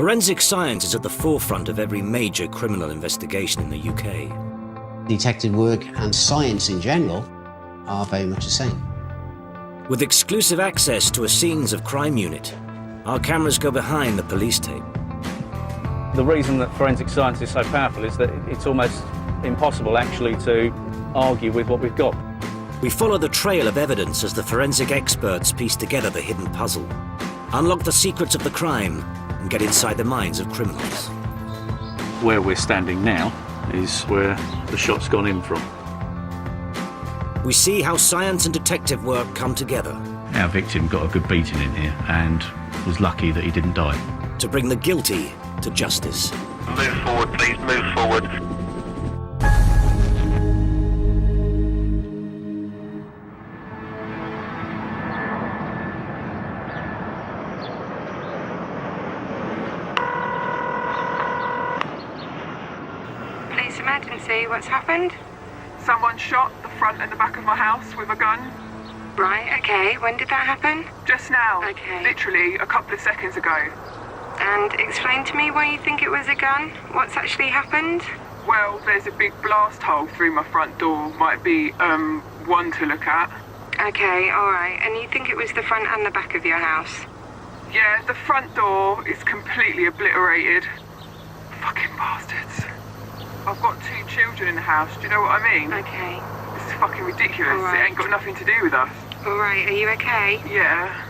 Forensic science is at the forefront of every major criminal investigation in the UK. Detective work and science in general are very much the same. With exclusive access to a scenes of crime unit, our cameras go behind the police tape. The reason that forensic science is so powerful is that it's almost impossible actually to argue with what we've got. We follow the trail of evidence as the forensic experts piece together the hidden puzzle, unlock the secrets of the crime, and get inside the minds of criminals. Where we're standing now is where the shot's gone in from. We see how science and detective work come together. Our victim got a good beating in here and was lucky that he didn't die. To bring the guilty to justice. Move forward, please, move forward. Police emergency, what's happened? Someone shot the front and the back of my house with a gun. Right, okay, when did that happen? Just now. Okay. Literally a couple of seconds ago. And explain to me why you think it was a gun? What's actually happened? Well, there's a big blast hole through my front door. Might be one to look at. Okay, alright, and you think it was the front and the back of your house? Yeah, the front door is completely obliterated. Fucking bastards. I've got 2 children in the house, do you know what I mean? Okay. This is fucking ridiculous. All right. It ain't got nothing to do with us. Alright, are you okay? Yeah.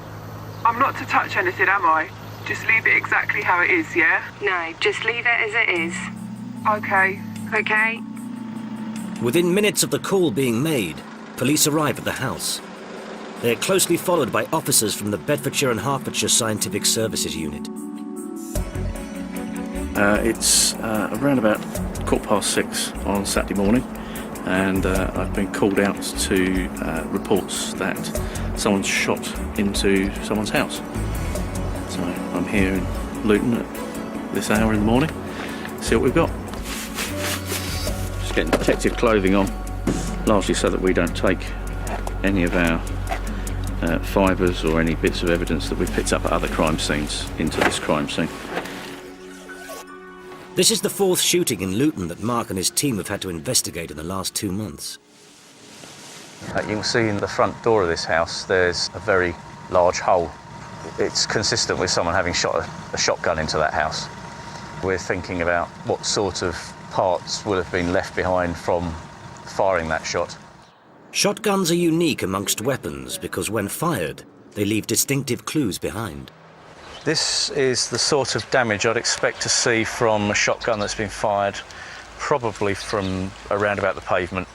I'm not to touch anything, am I? Just leave it exactly how it is, yeah? No, just leave it as it is. Okay. Okay? Within minutes of the call being made, police arrive at the house. They are closely followed by officers from the Bedfordshire and Hertfordshire Scientific Services Unit. It's around about 6:15 on Saturday morning, and I've been called out to reports that someone's shot into someone's house. So I'm here in Luton at this hour in the morning. See what we've got. Just getting protective clothing on, largely so that we don't take any of our fibres or any bits of evidence that we've picked up at other crime scenes into this crime scene. This is the 4th shooting in Luton that Mark and his team have had to investigate in the last 2 months. You can see in the front door of this house there's a very large hole. It's consistent with someone having shot a shotgun into that house. We're thinking about what sort of parts would have been left behind from firing that shot. Shotguns are unique amongst weapons because when fired, they leave distinctive clues behind. This is the sort of damage I'd expect to see from a shotgun that's been fired probably from around about the pavement,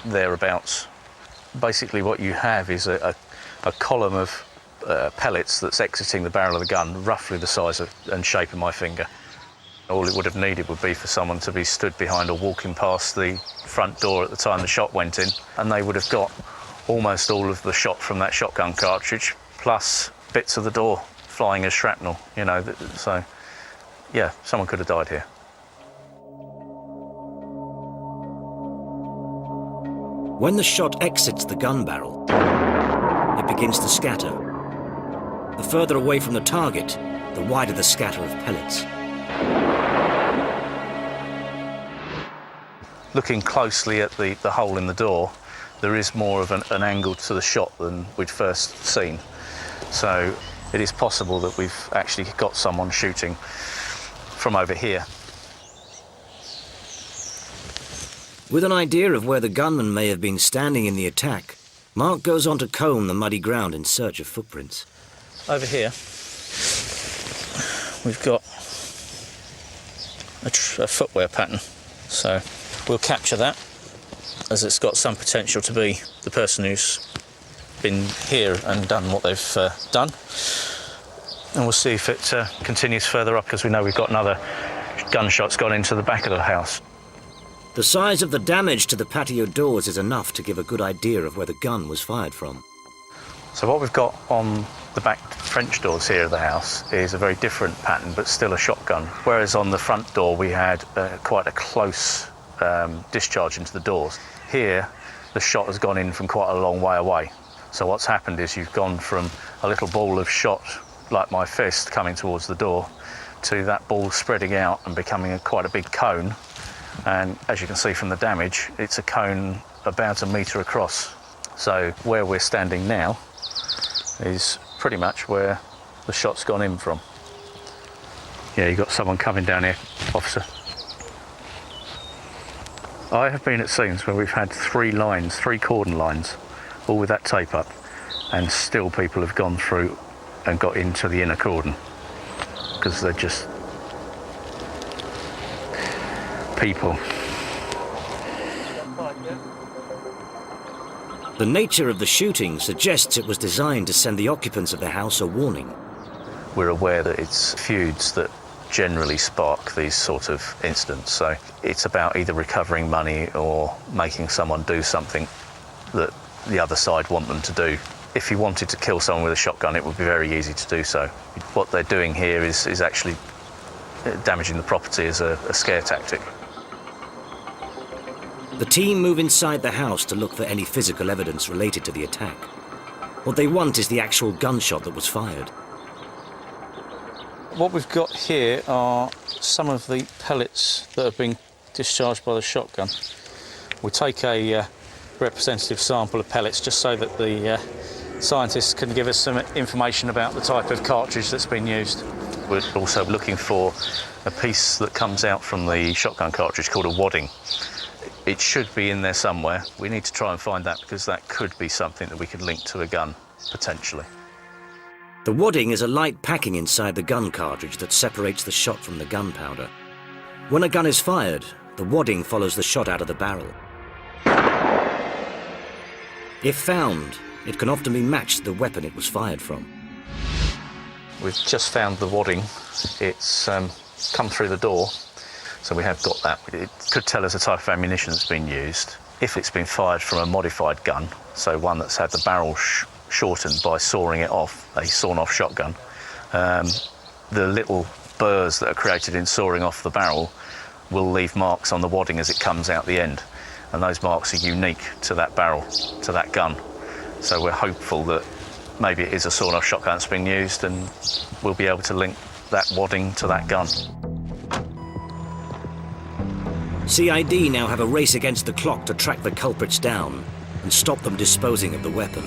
thereabouts. Basically what you have is a column of pellets that's exiting the barrel of the gun, roughly the size of and shape of my finger. All it would have needed would be for someone to be stood behind or walking past the front door at the time the shot went in, and they would have got almost all of the shot from that shotgun cartridge, plus bits of the door flying as shrapnel, you know, so yeah, someone could have died here. When the shot exits the gun barrel, it begins to scatter. The further away from the target, the wider the scatter of pellets. Looking closely at the hole in the door, there is more of an angle to the shot than we'd first seen. So it is possible that we've actually got someone shooting from over here. With an idea of where the gunman may have been standing in the attack, Mark goes on to comb the muddy ground in search of footprints. Over here, we've got a footwear pattern, so we'll capture that, as it's got some potential to be the person who's been here and done what they've done. And we'll see if it continues further up, because we know we've got another gunshot's gone into the back of the house. The size of the damage to the patio doors is enough to give a good idea of where the gun was fired from. So what we've got on the back French doors here of the house is a very different pattern, but still a shotgun. Whereas on the front door we had quite a close discharge into the doors. Here, the shot has gone in from quite a long way away. So what's happened is you've gone from a little ball of shot, like my fist, coming towards the door, to that ball spreading out and becoming quite a big cone. And as you can see from the damage, it's a cone about 1 metre across. So where we're standing now is pretty much where the shot's gone in from. Yeah, you've got someone coming down here, officer. I have been at scenes where we've had 3 cordon lines, all with that tape up, and still people have gone through and got into the inner cordon because they're just people. The nature of the shooting suggests it was designed to send the occupants of the house a warning. We're aware that it's feuds that generally spark these sort of incidents, so it's about either recovering money or making someone do something that the other side want them to do. If you wanted to kill someone with a shotgun, it would be very easy to do so. What they're doing here is actually damaging the property as a scare tactic. The team move inside the house to look for any physical evidence related to the attack. What they want is the actual gunshot that was fired. What we've got here are some of the pellets that have been discharged by the shotgun. We take a representative sample of pellets just so that the scientists can give us some information about the type of cartridge that's been used. We're also looking for a piece that comes out from the shotgun cartridge called a wadding. It should be in there somewhere. We need to try and find that because that could be something that we could link to a gun, potentially. The wadding is a light packing inside the gun cartridge that separates the shot from the gunpowder. When a gun is fired, the wadding follows the shot out of the barrel. If found, it can often be matched to the weapon it was fired from. We've just found the wadding. It's come through the door, so we have got that. It could tell us the type of ammunition that's been used. If it's been fired from a modified gun, so one that's had the barrel shortened by sawing it off, a sawn-off shotgun, the little burrs that are created in sawing off the barrel will leave marks on the wadding as it comes out the end, and those marks are unique to that barrel, to that gun. So we're hopeful that maybe it is a sawn-off shotgun that's been used, and we'll be able to link that wadding to that gun. CID now have a race against the clock to track the culprits down and stop them disposing of the weapon.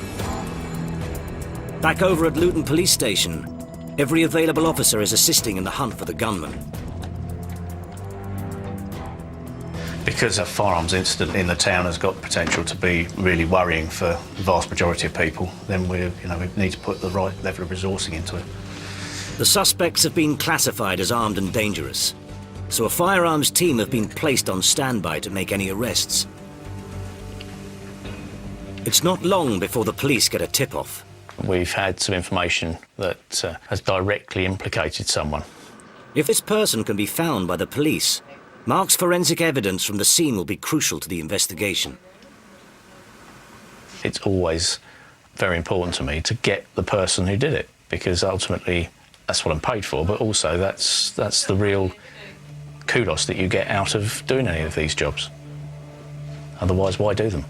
Back over at Luton Police Station, every available officer is assisting in the hunt for the gunman. Because a firearms incident in the town has got potential to be really worrying for the vast majority of people, then we need to put the right level of resourcing into it. The suspects have been classified as armed and dangerous, so a firearms team have been placed on standby to make any arrests. It's not long before the police get a tip-off. We've had some information that has directly implicated someone. If this person can be found by the police, Mark's forensic evidence from the scene will be crucial to the investigation. It's always very important to me to get the person who did it, because ultimately that's what I'm paid for, but also that's the real kudos that you get out of doing any of these jobs. Otherwise, why do them?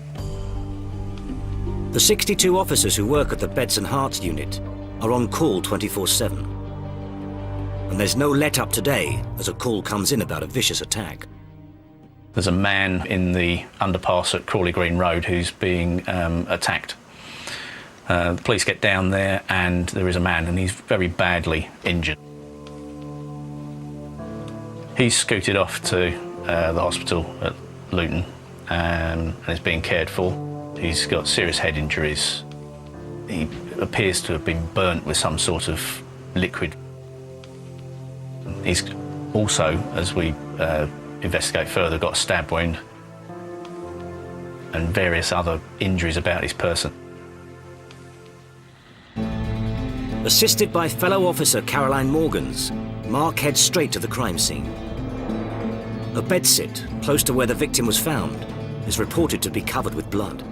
The 62 officers who work at the Beds and Hearts unit are on call 24/7. And there's no let-up today as a call comes in about a vicious attack. There's a man in the underpass at Crawley Green Road who's being attacked. The police get down there and there is a man and he's very badly injured. He's scooted off to the hospital at Luton and is being cared for. He's got serious head injuries. He appears to have been burnt with some sort of liquid. He's also, as we investigate further, got a stab wound and various other injuries about his person. Assisted by fellow officer Caroline Morgans, Mark heads straight to the crime scene. A bedsit, close to where the victim was found, is reported to be covered with blood.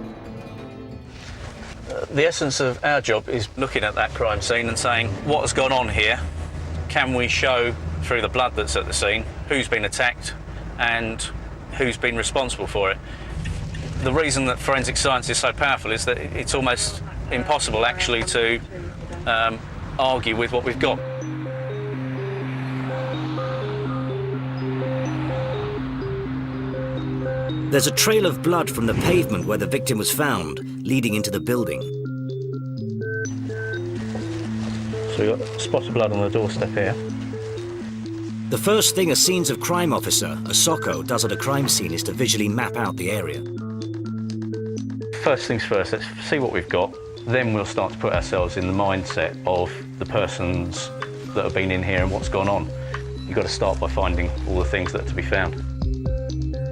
The essence of our job is looking at that crime scene and saying, what has gone on here? Can we show through the blood that's at the scene who's been attacked and who's been responsible for it? The reason that forensic science is so powerful is that it's almost impossible actually to argue with what we've got. There's a trail of blood from the pavement where the victim was found, leading into the building. So we've got spots of blood on the doorstep here. The first thing a scenes of crime officer, a SOCO, does at a crime scene is to visually map out the area. First things first, let's see what we've got. Then we'll start to put ourselves in the mindset of the persons that have been in here and what's gone on. You've got to start by finding all the things that are to be found.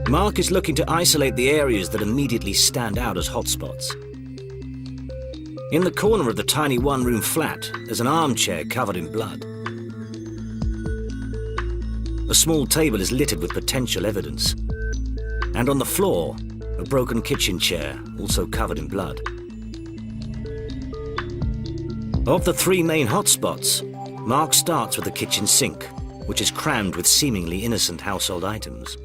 Mark is looking to isolate the areas that immediately stand out as hotspots. In the corner of the tiny one-room flat, there's an armchair covered in blood. A small table is littered with potential evidence. And on the floor, a broken kitchen chair, also covered in blood. Of the three main hotspots, Mark starts with the kitchen sink, which is crammed with seemingly innocent household items.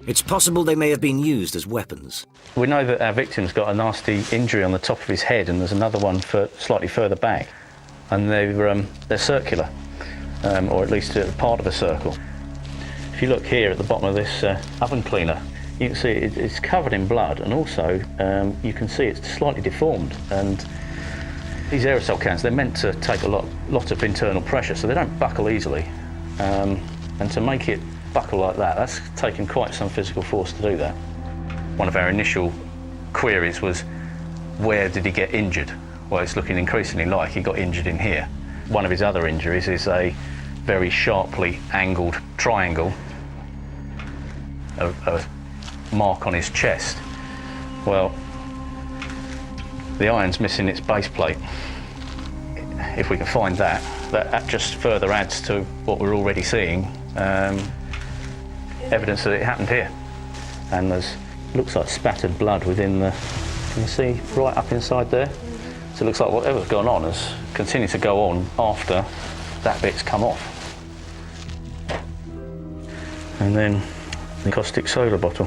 It's possible they may have been used as weapons. We know that our victim's got a nasty injury on the top of his head, and there's another one slightly further back. And they're circular, or at least part of a circle. If you look here at the bottom of this oven cleaner, you can see it's covered in blood, and also you can see it's slightly deformed. And these aerosol cans, they're meant to take a lot of internal pressure, so they don't buckle easily. And to make it buckle like that, that's taken quite some physical force to do that. One of our initial queries was, where did he get injured? Well, it's looking increasingly like he got injured in here. One of his other injuries is a very sharply angled triangle, a mark on his chest. Well, the iron's missing its base plate. If we can find that just further adds to what we're already seeing, evidence that it happened here. And there's looks like spattered blood within the, can you see right up inside there? So it looks like whatever's gone on has continued to go on after that bit's come off. And then the caustic soda bottle,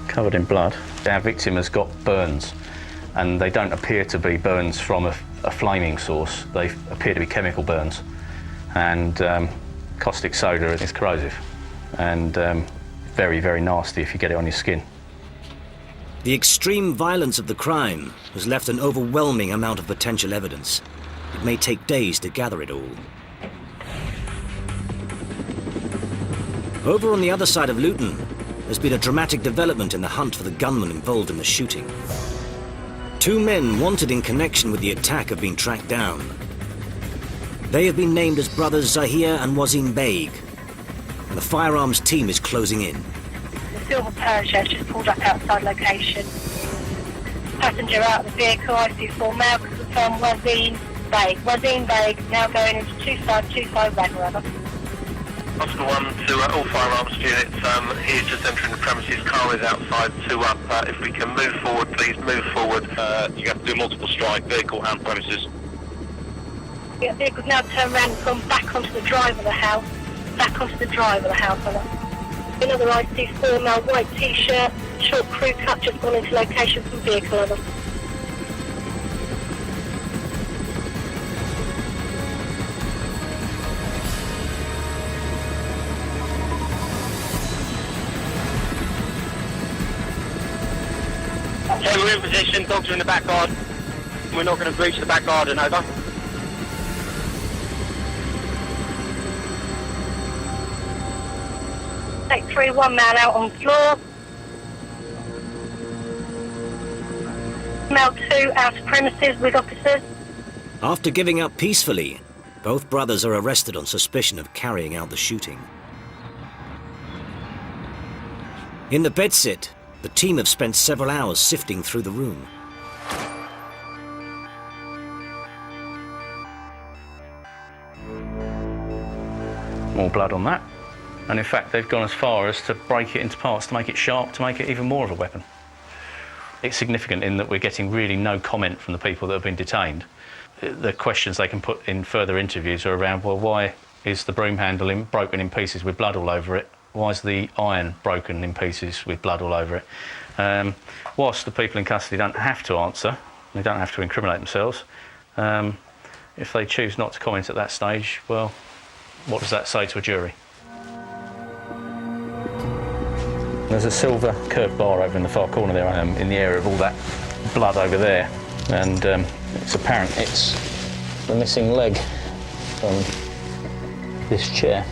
covered in blood. Our victim has got burns, and they don't appear to be burns from a flaming source. They appear to be chemical burns. And caustic soda is corrosive and very, very nasty if you get it on your skin. The extreme violence of the crime has left an overwhelming amount of potential evidence. It may take days to gather it all. Over on the other side of Luton, there's been a dramatic development in the hunt for the gunman involved in the shooting. Two men wanted in connection with the attack have been tracked down. They have been named as brothers Zahir and Wazim Beg, and the firearms team is closing in. The silver Peugeot just pulled up outside location. Passenger out of the vehicle, IC4 male, confirmed Wazim Beg. Wazim Beg now going into 2525 Red River. Oscar 1 to all firearms units, he is just entering the premises, car is outside, 2 up. If we can move forward, please move forward. You have to do multiple strike, vehicle and premises. Yeah, vehicle's now turned around and gone back onto the drive of the house. Back onto the drive of the house. Another IC4 male, white t-shirt, short crew cut, just gone into location from vehicle level. Okay, we're in position, dogs are in the back garden. We're not going to breach the back garden, over. Take 3, 1 man out on floor. Male 2 out of premises with officers. After giving up peacefully, both brothers are arrested on suspicion of carrying out the shooting. In the bedsit, the team have spent several hours sifting through the room. More blood on that. And in fact, they've gone as far as to break it into parts to make it sharp, to make it even more of a weapon. It's significant in that we're getting really no comment from the people that have been detained. The questions they can put in further interviews are around, well, why is the broom handle broken in pieces with blood all over it? Why is the iron broken in pieces with blood all over it? Whilst the people in custody don't have to answer, they don't have to incriminate themselves, if they choose not to comment at that stage, well, what does that say to a jury? There's a silver curved bar over in the far corner there, in the area of all that blood over there, and it's apparent it's the missing leg from this chair.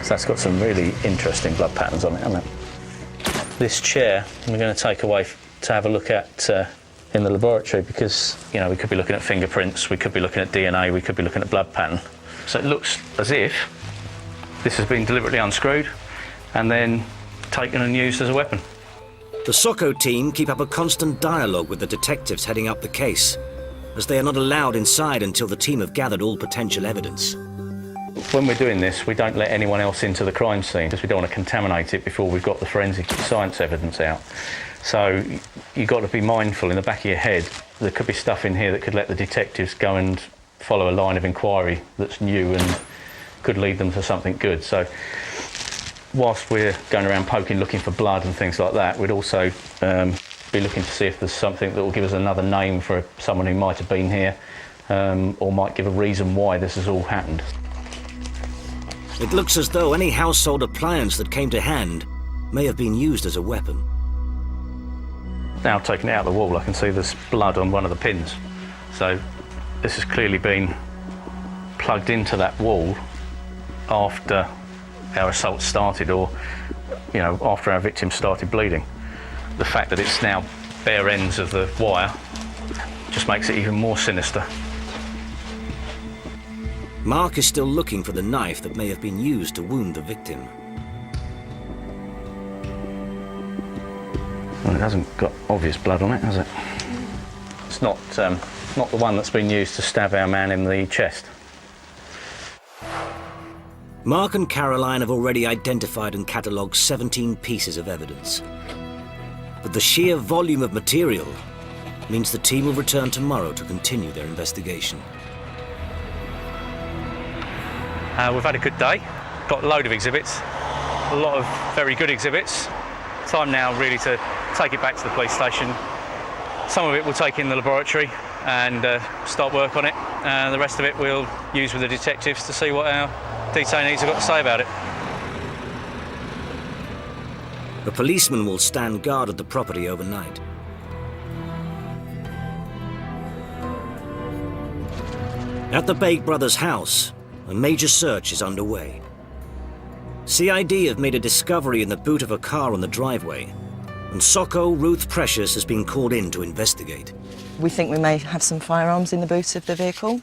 So that's got some really interesting blood patterns on it, hasn't it? This chair we're going to take away to have a look at in the laboratory, because, you know, we could be looking at fingerprints, we could be looking at DNA, we could be looking at blood pattern. So it looks as if this has been deliberately unscrewed and then taken and used as a weapon. The SOCO team keep up a constant dialogue with the detectives heading up the case, as they are not allowed inside until the team have gathered all potential evidence. When we're doing this, we don't let anyone else into the crime scene because we don't want to contaminate it before we've got the forensic science evidence out. So you've got to be mindful in the back of your head, there could be stuff in here that could let the detectives go and follow a line of inquiry that's new and could lead them to something good. So whilst we're going around poking, looking for blood and things like that, we'd also be looking to see if there's something that will give us another name for someone who might have been here, or might give a reason why this has all happened. It looks as though any household appliance that came to hand may have been used as a weapon. Now taking it out of the wall, I can see there's blood on one of the pins. So this has clearly been plugged into that wall after our assault started, or, you know, after our victim started bleeding. The fact that it's now bare ends of the wire just makes it even more sinister. Mark is still looking for the knife that may have been used to wound the victim. Well, it hasn't got obvious blood on it, has it? It's not the one that's been used to stab our man in the chest. Mark and Caroline have already identified and catalogued 17 pieces of evidence. But the sheer volume of material means the team will return tomorrow to continue their investigation. We've had a good day, got a load of exhibits, a lot of very good exhibits. Time now really to take it back to the police station. Some of it we'll take in the laboratory and start work on it, and the rest of it we'll use with the detectives to see what our detainees have got to say about it. The policeman will stand guard at the property overnight. At the Baig brothers' house, a major search is underway. CID have made a discovery in the boot of a car on the driveway, and SOCO Ruth Precious has been called in to investigate. We think we may have some firearms in the boot of the vehicle,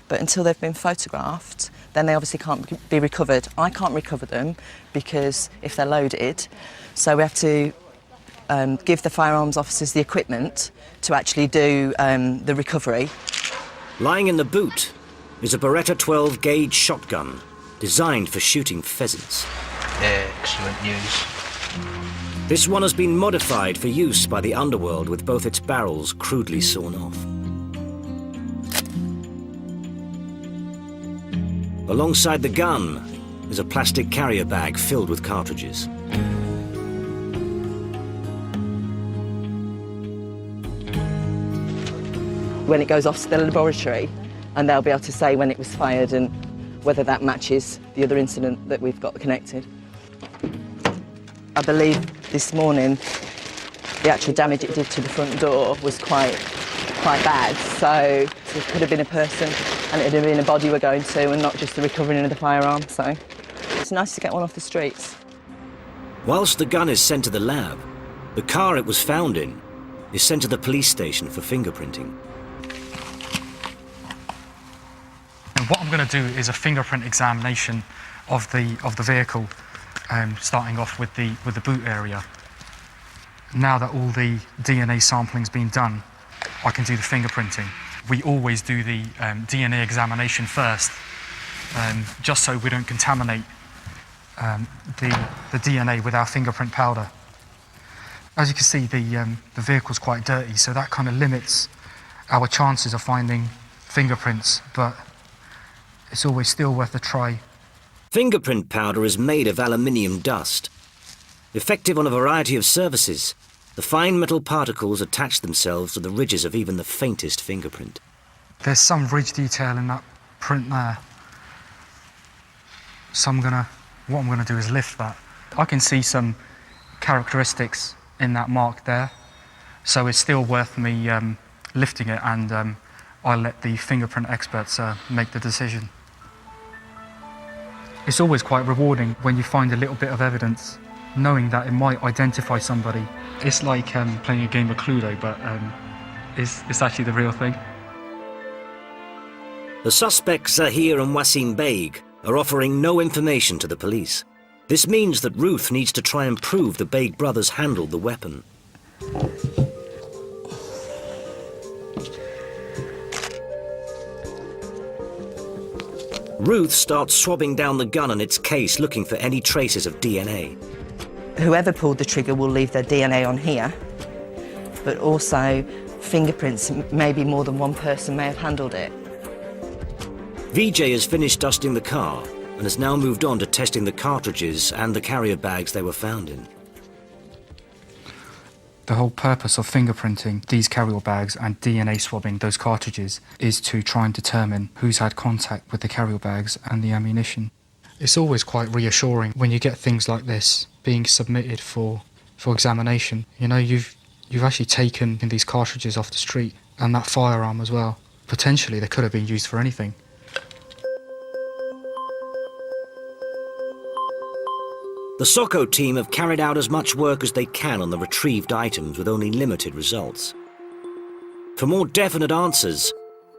but until they've been photographed, then they obviously can't be recovered. I can't recover them because if they're loaded, so we have to give the firearms officers the equipment to actually do the recovery. Lying in the boot is a Beretta 12 gauge shotgun designed for shooting pheasants. Excellent news. This one has been modified for use by the underworld with both its barrels crudely sawn off. Alongside the gun is a plastic carrier bag filled with cartridges. When it goes off to the laboratory, and they'll be able to say when it was fired and whether that matches the other incident that we've got connected. I believe this morning the actual damage it did to the front door was quite bad, so it could have been a person and it would have been a body we're going to and not just the recovering of the firearm, so it's nice to get one off the streets. Whilst the gun is sent to the lab, the car it was found in is sent to the police station for fingerprinting. And what I'm going to do is a fingerprint examination of the vehicle, starting off with the boot area. Now that all the DNA sampling's been done, I can do the fingerprinting. We always do the DNA examination first, just so we don't contaminate the DNA with our fingerprint powder. As you can see, the vehicle's quite dirty, so that kind of limits our chances of finding fingerprints, but it's always still worth a try. Fingerprint powder is made of aluminium dust. Effective on a variety of surfaces, the fine metal particles attach themselves to the ridges of even the faintest fingerprint. There's some ridge detail in that print there. So what I'm gonna do is lift that I can see some characteristics in that mark there, so it's still worth me lifting it, and I'll let the fingerprint experts make the decision. It's always quite rewarding when you find a little bit of evidence, knowing that it might identify somebody. It's like playing a game of Cluedo, but it's actually the real thing. The suspects Zahir and Wasim Beg are offering no information to the police. This means that Ruth needs to try and prove the Beg brothers handled the weapon. Ruth starts swabbing down the gun and its case, looking for any traces of DNA. Whoever pulled the trigger will leave their DNA on here, but also fingerprints, maybe more than one person may have handled it. VJ has finished dusting the car and has now moved on to testing the cartridges and the carrier bags they were found in. The whole purpose of fingerprinting these carrier bags and DNA swabbing those cartridges is to try and determine who's had contact with the carrier bags and the ammunition. It's always quite reassuring when you get things like this being submitted for examination. You know, you've actually taken these cartridges off the street, and that firearm as well. Potentially they could have been used for anything. The SOCO team have carried out as much work as they can on the retrieved items with only limited results. For more definite answers,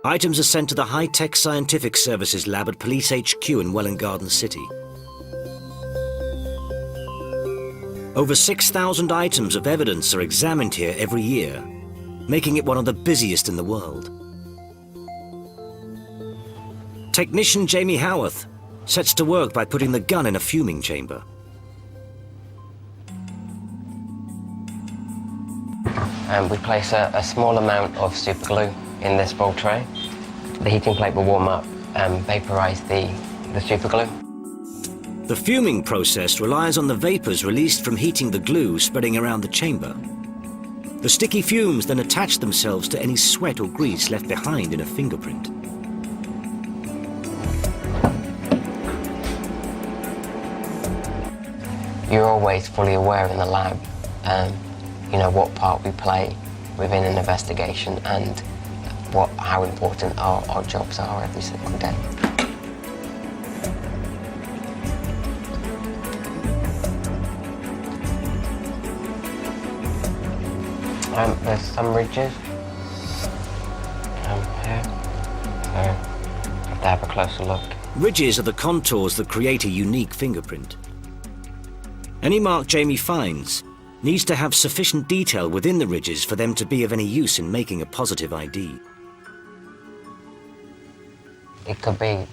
items are sent to the High-Tech Scientific Services lab at Police HQ in Welwyn Garden City. Over 6,000 items of evidence are examined here every year, making it one of the busiest in the world. Technician Jamie Howarth sets to work by putting the gun in a fuming chamber. We place a small amount of super glue in this bowl tray. The heating plate will warm up and vaporise the super glue. The fuming process relies on the vapours released from heating the glue spreading around the chamber. The sticky fumes then attach themselves to any sweat or grease left behind in a fingerprint. You're always fully aware in the lab, you know, what part we play within an investigation and how important our jobs are every single day. There's some ridges here, so I have to have a closer look. Ridges are the contours that create a unique fingerprint. Any mark Jamie finds needs to have sufficient detail within the ridges for them to be of any use in making a positive ID. It could be,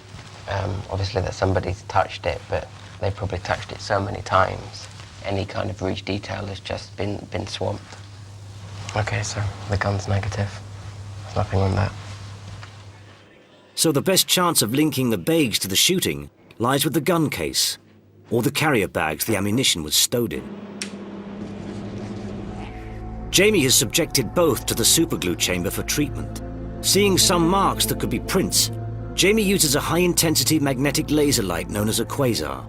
obviously, that somebody's touched it, but they've probably touched it so many times, any kind of ridge detail has just been swamped. Okay, so the gun's negative. There's nothing on that. So the best chance of linking the Begs to the shooting lies with the gun case, or the carrier bags the ammunition was stowed in. Jamie has subjected both to the superglue chamber for treatment. Seeing some marks that could be prints, Jamie uses a high-intensity magnetic laser light known as a quasar.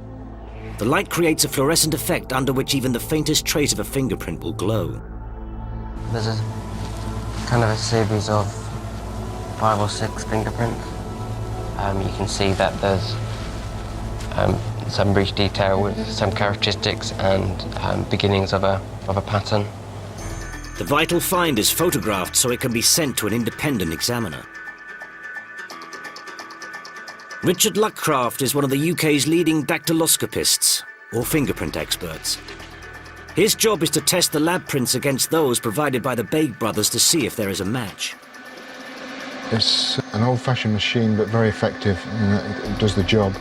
The light creates a fluorescent effect under which even the faintest trace of a fingerprint will glow. There's a kind of a series of 5 or 6 fingerprints. You can see that there's some ridge detail with some characteristics and beginnings of a pattern. The vital find is photographed so it can be sent to an independent examiner. Richard Luckcraft is one of the UK's leading dactyloscopists, or fingerprint experts. His job is to test the lab prints against those provided by the Beg brothers to see if there is a match. It's an old-fashioned machine, but very effective, and it does the job.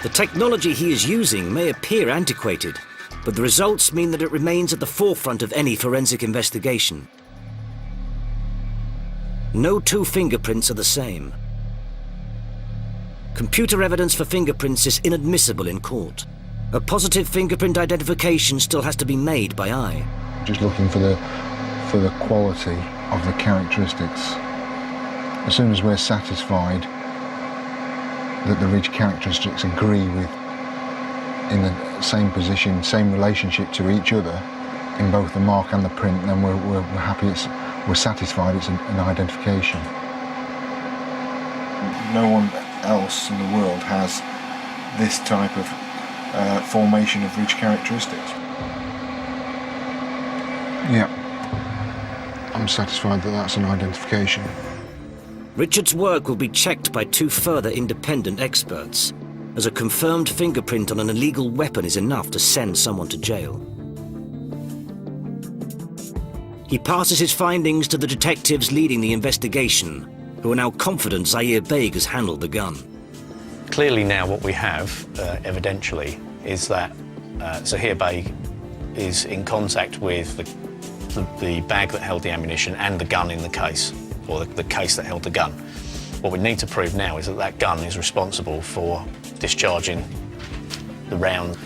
The technology he is using may appear antiquated, but the results mean that it remains at the forefront of any forensic investigation. No two fingerprints are the same. Computer evidence for fingerprints is inadmissible in court. A positive fingerprint identification still has to be made by eye. Just looking for the quality of the characteristics. As soon as we're satisfied that the ridge characteristics agree with in the same position, same relationship to each other in both the mark and the print, then we're happy, we're satisfied it's an identification. No one else in the world has this type of formation of ridge characteristics. Yeah, I'm satisfied that that's an identification. Richard's work will be checked by 2 further independent experts, as a confirmed fingerprint on an illegal weapon is enough to send someone to jail. He passes his findings to the detectives leading the investigation, who are now confident Zaire Beg has handled the gun. Clearly now what we have, evidentially, is that Zaire Beg is in contact with the bag that held the ammunition and the gun in the case, or the case that held the gun. What we need to prove now is that that gun is responsible for discharging the round,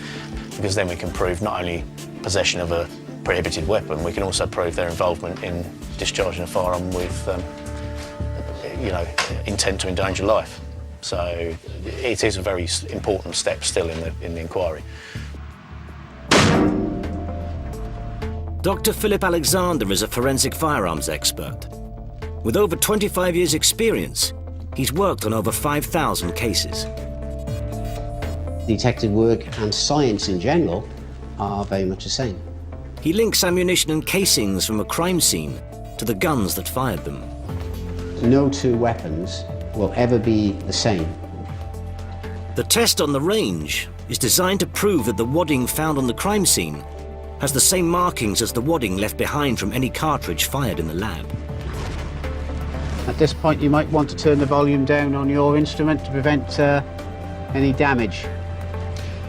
because then we can prove not only possession of a prohibited weapon, we can also prove their involvement in discharging a firearm with, intent to endanger life. So it is a very important step still in the inquiry. Dr. Philip Alexander is a forensic firearms expert. With over 25 years' experience, he's worked on over 5,000 cases. Detective work and science in general are very much the same. He links ammunition and casings from a crime scene to the guns that fired them. No 2 weapons will ever be the same. The test on the range is designed to prove that the wadding found on the crime scene has the same markings as the wadding left behind from any cartridge fired in the lab. At this point, you might want to turn the volume down on your instrument to prevent any damage.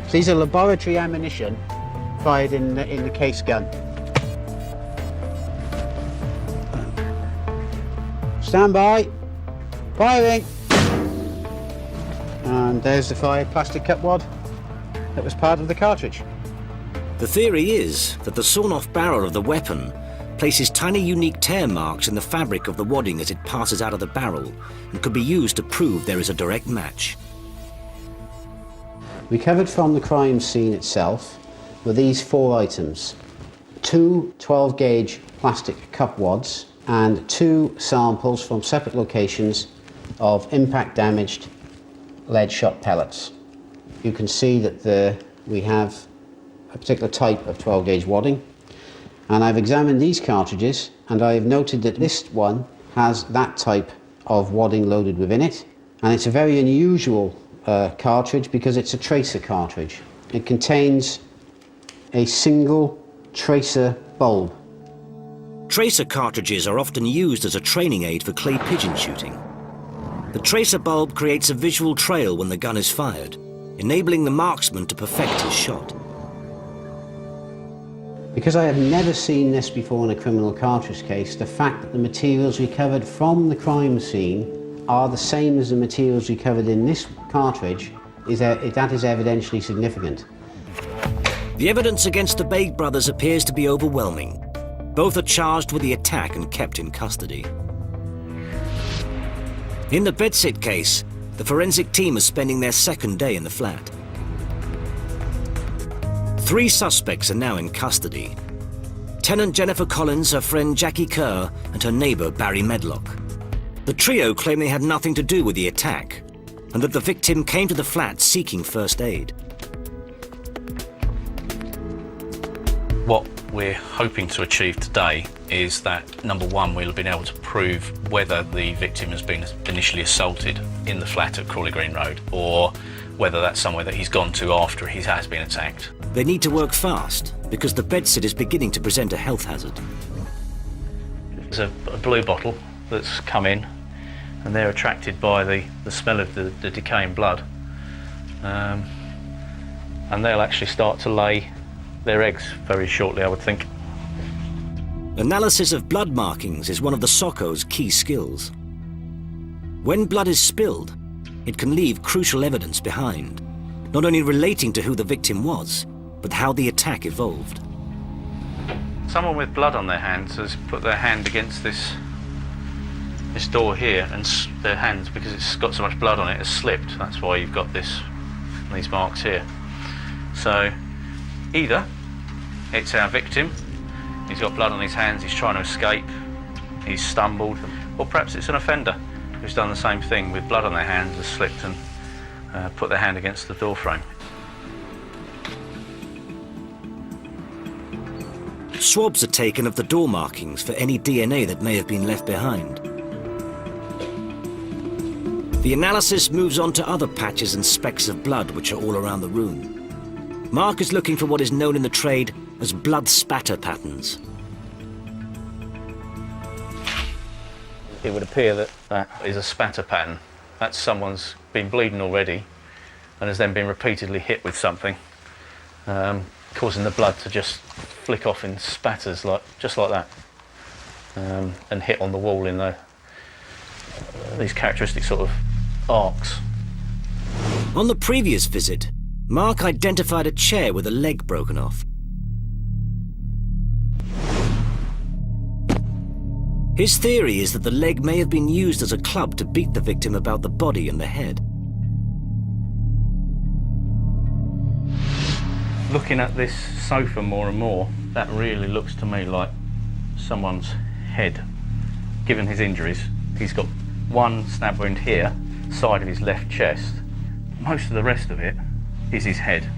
So these are laboratory ammunition fired in the case gun. Stand by. Firing. And there's the fired plastic cup wad that was part of the cartridge. The theory is that the sawn-off barrel of the weapon places tiny unique tear marks in the fabric of the wadding as it passes out of the barrel, and could be used to prove there is a direct match. Recovered from the crime scene itself were these 4 items: 2 12-gauge plastic cup wads and 2 samples from separate locations of impact-damaged lead shot pellets. You can see that we have a particular type of 12-gauge wadding, and I've examined these cartridges and I've noted that this one has that type of wadding loaded within it, and it's a very unusual cartridge because it's a tracer cartridge. It contains a single tracer bulb. Tracer cartridges are often used as a training aid for clay pigeon shooting. The tracer bulb creates a visual trail when the gun is fired, enabling the marksman to perfect his shot. Because I have never seen this before in a criminal cartridge case, the fact that the materials recovered from the crime scene are the same as the materials recovered in this cartridge that is evidentially significant. The evidence against the Beg brothers appears to be overwhelming. Both are charged with the attack and kept in custody. In the Bedsit case, the forensic team is spending their 2nd day in the flat. 3 suspects are now in custody. Tenant Jennifer Collins, her friend Jackie Kerr, and her neighbour Barry Medlock. The trio claim they had nothing to do with the attack, and that the victim came to the flat seeking first aid. What we're hoping to achieve today is that, number one, we'll have been able to prove whether the victim has been initially assaulted in the flat at Crawley Green Road, or whether that's somewhere that he's gone to after he has been attacked. They need to work fast, because the bedsit is beginning to present a health hazard. There's a blue bottle that's come in, and they're attracted by the smell of the decaying blood. And they'll actually start to lay their eggs very shortly, I would think. Analysis of blood markings is one of the SOCO's key skills. When blood is spilled, it can leave crucial evidence behind, not only relating to who the victim was, but how the attack evolved. Someone with blood on their hands has put their hand against this door here, and their hands, because it's got so much blood on it, has slipped. That's why you've got these marks here. So either it's our victim, he's got blood on his hands, he's trying to escape, he's stumbled, or perhaps it's an offender who's done the same thing with blood on their hands, has slipped and put their hand against the door frame. Swabs are taken of the door markings for any DNA that may have been left behind. The analysis moves on to other patches and specks of blood which are all around the room. Mark is looking for what is known in the trade as blood spatter patterns. It would appear that that is a spatter pattern. That's someone's been bleeding already and has then been repeatedly hit with something, causing the blood to just flick off in spatters, just like that, and hit on the wall in these characteristic sort of arcs. On the previous visit, Mark identified a chair with a leg broken off. His theory is that the leg may have been used as a club to beat the victim about the body and the head. Looking at this sofa more and more, that really looks to me like someone's head. Given his injuries, he's got one stab wound here, side of his left chest. Most of the rest of it is his head,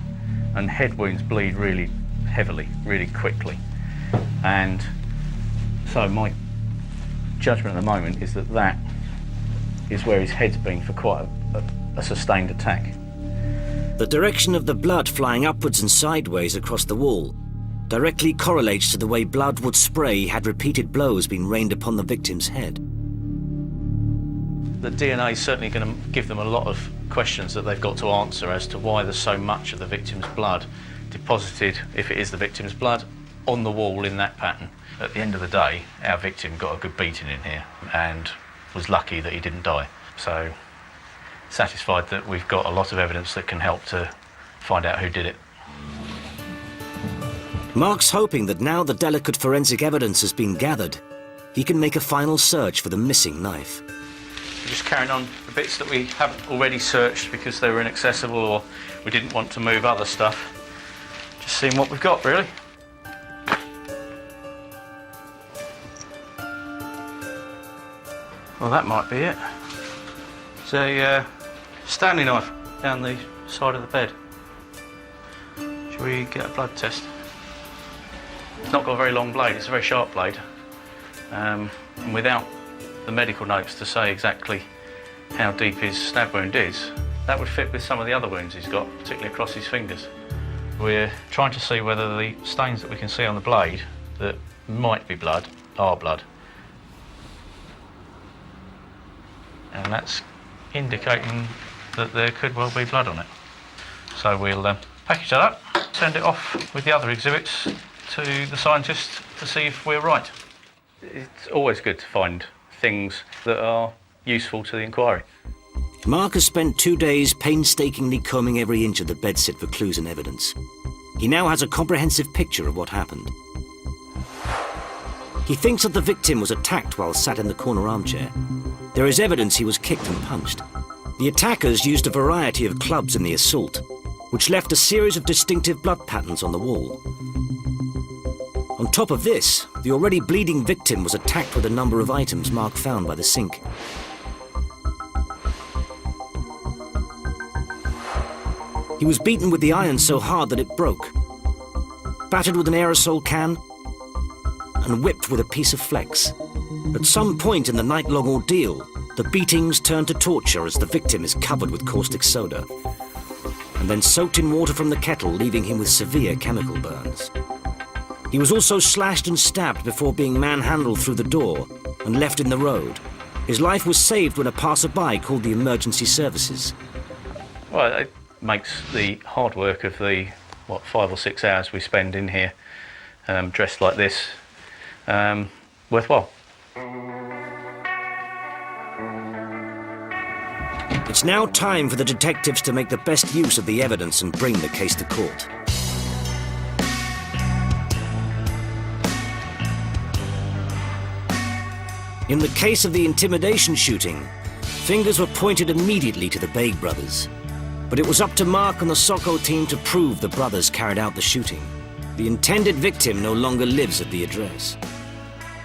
and head wounds bleed really heavily, really quickly. And so my judgment at the moment is that that is where his head's been for quite a sustained attack. The direction of the blood flying upwards and sideways across the wall directly correlates to the way blood would spray had repeated blows been rained upon the victim's head. The DNA is certainly going to give them a lot of questions that they've got to answer as to why there's so much of the victim's blood deposited, if it is the victim's blood, on the wall in that pattern. At the end of the day, our victim got a good beating in here and was lucky that he didn't die. So, satisfied that we've got a lot of evidence that can help to find out who did it. Mark's hoping that now the delicate forensic evidence has been gathered, he can make a final search for the missing knife. We're just carrying on the bits that we haven't already searched because they were inaccessible or we didn't want to move other stuff. Just seeing what we've got, really. Well, that might be it. It's a Stanley knife down the side of the bed. Shall we get a blood test? It's not got a very long blade, it's a very sharp blade. And without the medical notes to say exactly how deep his stab wound is, that would fit with some of the other wounds he's got, particularly across his fingers. We're trying to see whether the stains that we can see on the blade that might be blood are blood. And that's indicating that there could well be blood on it. So we'll package that up, send it off with the other exhibits to the scientists to see if we're right. It's always good to find things that are useful to the inquiry. Mark has spent 2 days painstakingly combing every inch of the bedsit for clues and evidence. He now has a comprehensive picture of what happened. He thinks that the victim was attacked while sat in the corner armchair. There is evidence he was kicked and punched. The attackers used a variety of clubs in the assault, which left a series of distinctive blood patterns on the wall. On top of this, the already bleeding victim was attacked with a number of items Mark found by the sink. He was beaten with the iron so hard that it broke, battered with an aerosol can, and whipped with a piece of flex. At some point in the night-long ordeal, the beatings turned to torture as the victim is covered with caustic soda, and then soaked in water from the kettle, leaving him with severe chemical burns. He was also slashed and stabbed before being manhandled through the door and left in the road. His life was saved when a passerby called the emergency services. Well, it makes the hard work of the, 5 or 6 hours we spend in here, dressed like this, worthwhile. It's now time for the detectives to make the best use of the evidence and bring the case to court. In the case of the intimidation shooting, fingers were pointed immediately to the Baig brothers. But it was up to Mark and the Socko team to prove the brothers carried out the shooting. The intended victim no longer lives at the address.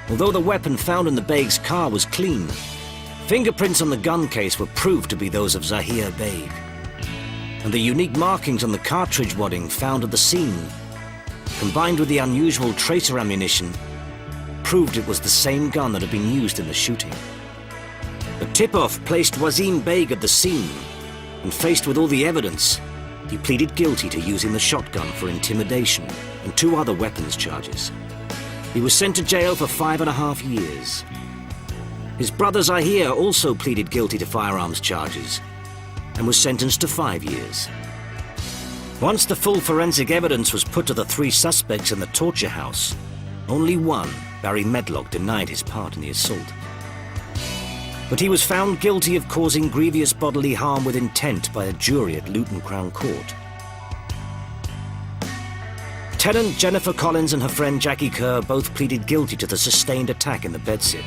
Although the weapon found in the Beg's car was clean, fingerprints on the gun case were proved to be those of Zahir Beg. And the unique markings on the cartridge wadding found at the scene, combined with the unusual tracer ammunition, proved it was the same gun that had been used in the shooting. The tip-off placed Wazim Beg at the scene, and faced with all the evidence, he pleaded guilty to using the shotgun for intimidation and 2 other weapons charges. He was sent to jail for 5.5 years. His brother Zahir also pleaded guilty to firearms charges and was sentenced to 5 years. Once the full forensic evidence was put to the 3 suspects in the torture house, only one, Barry Medlock, denied his part in the assault. But he was found guilty of causing grievous bodily harm with intent by a jury at Luton Crown Court. Tenant Jennifer Collins and her friend Jackie Kerr both pleaded guilty to the sustained attack in the bedsit.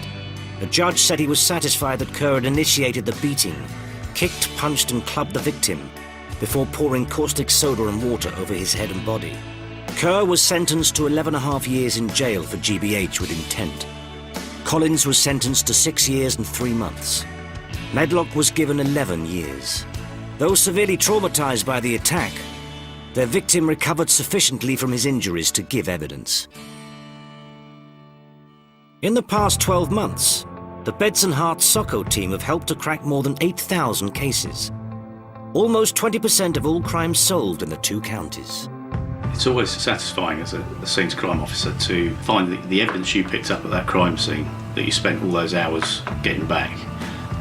The judge said he was satisfied that Kerr had initiated the beating, kicked, punched and clubbed the victim before pouring caustic soda and water over his head and body. Kerr was sentenced to 11.5 years in jail for GBH with intent. Collins was sentenced to 6 years and 3 months. Medlock was given 11 years. Though severely traumatized by the attack, their victim recovered sufficiently from his injuries to give evidence. In the past 12 months, the Beds and Herts Socko team have helped to crack more than 8,000 cases. Almost 20% of all crimes solved in the 2 counties. It's always satisfying as a scenes crime officer to find that the evidence you picked up at that crime scene, that you spent all those hours getting back,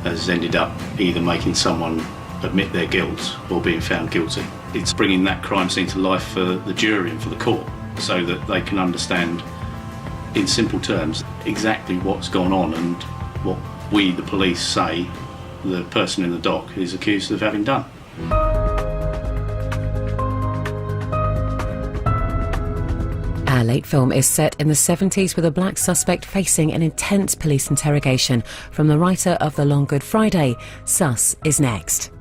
has ended up either making someone admit their guilt or being found guilty. It's bringing that crime scene to life for the jury and for the court so that they can understand in simple terms exactly what's gone on and what we, the police, say the person in the dock is accused of having done. Our late film is set in the 70s with a black suspect facing an intense police interrogation. From the writer of The Long Good Friday, Sus is next.